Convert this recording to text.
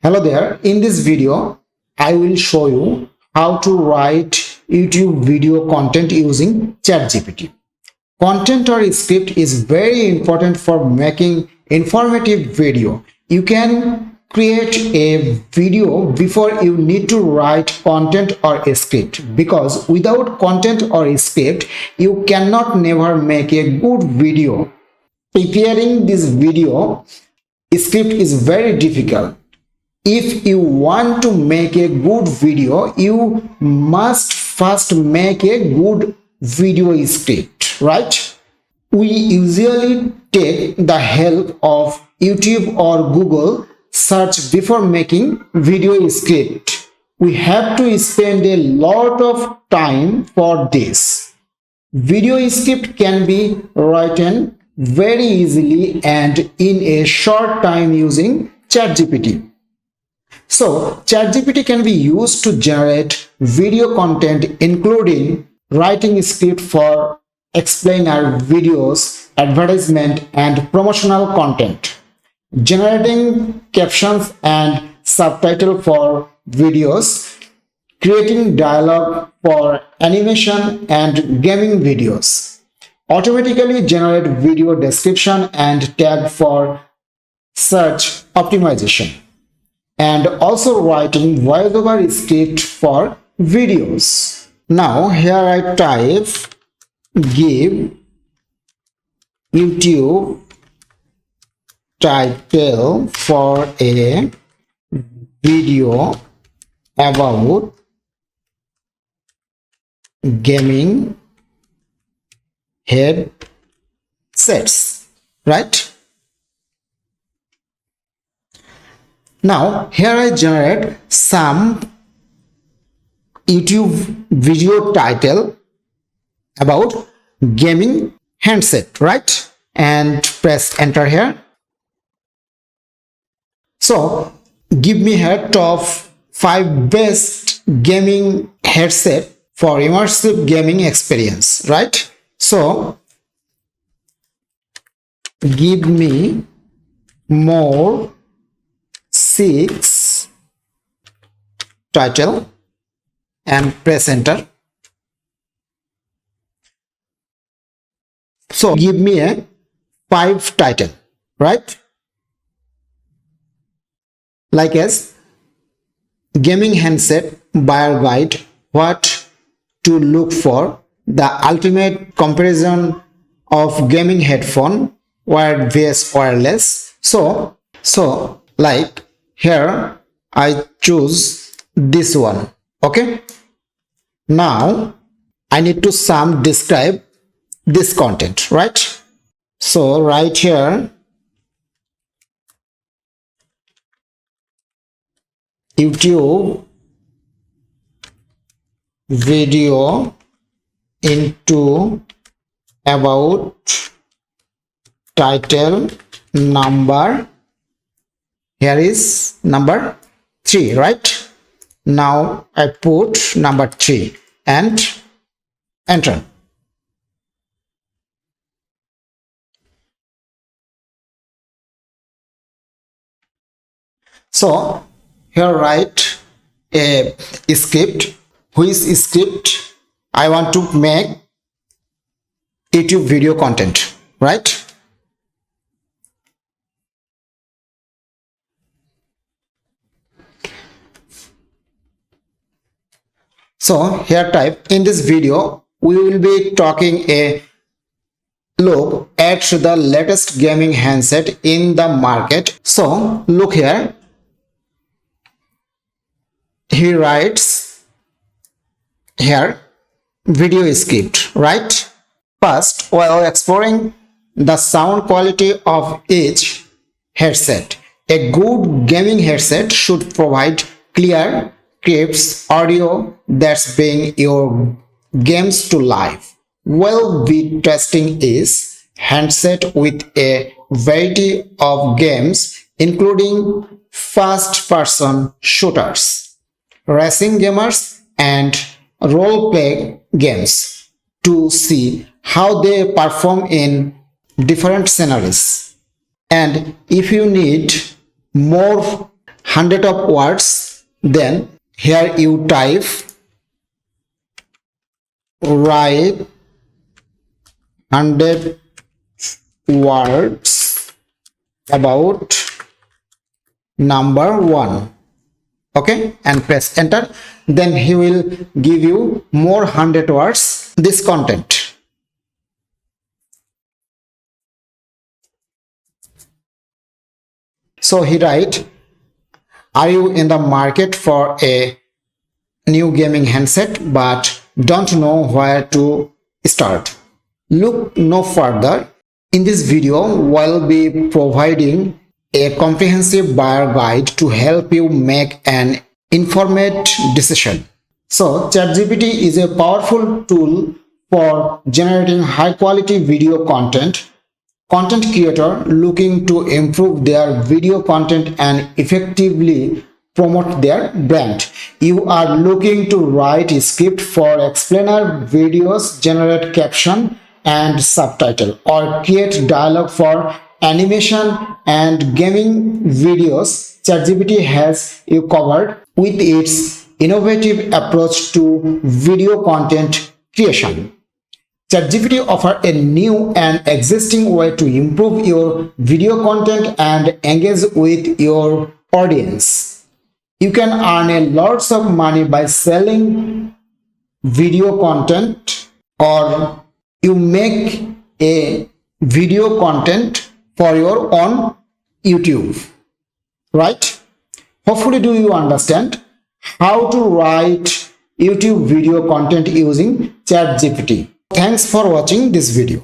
Hello there. In this video, I will show you how to write YouTube video content using ChatGPT. Content or script is very important for making informative video. You can create a video before you need to write content or a script, because without content or a script, you cannot never make a good video. Preparing this video script is very difficult. If you want to make a good video, you must first make a good video script, right? We usually take the help of YouTube or Google search before making video script. We have to spend a lot of time for this. Video script can be written very easily and in a short time using ChatGPT. So, ChatGPT can be used to generate video content, including writing script for explainer videos, advertisement, and promotional content, generating captions and subtitles for videos, creating dialogue for animation and gaming videos, automatically generate video description and tag for search optimization, and also writing voiceover script for videos. Now here I type give YouTube title for a video about gaming headsets, right? Now here I generate some YouTube video title about gaming handset, right? And press enter here. So give me here top 5 best gaming headset for immersive gaming experience, right? So give me more 6 title and press enter. So give me a 5 title, right? Like as gaming handset buyer guide, what to look for, the ultimate comparison of gaming headphone, wired vs wireless. So like here I choose this one. Okay, now I need to describe this content, right? So right here YouTube video into about title number, here is number 3, right? Now I put number 3 and enter. So here write a script, which script I want to make YouTube video content, right? So here type, in this video we will be talking a look at the latest gaming handset in the market. So look here, he writes here video script, right? First, while exploring the sound quality of each headset, a good gaming headset should provide clear, crisp audio that's bring your games to life. While we testing is handset with a variety of games, including first-person shooters, racing gamers, and role-play games, to see how they perform in different scenarios. And if you need more 100 of words, then here you type write 100 words about number 1. Okay, and press enter. Then he will give you more 100 words this content. So he write, are you in the market for a new gaming handset but don't know where to start? Look no further. In this video, we'll be providing a comprehensive buyer guide to help you make an informed decision. So ChatGPT is a powerful tool for generating high quality video content. Content creator looking to improve their video content and effectively promote their brand. You are looking to write a script for explainer videos, generate caption and subtitle, or create dialogue for animation and gaming videos. ChatGPT has you covered with its innovative approach to video content creation. ChatGPT offers a new and existing way to improve your video content and engage with your audience. You can earn a lots of money by selling video content, or you make a video content for your own YouTube, right? Hopefully, do you understand how to write YouTube video content using ChatGPT? Thanks for watching this video.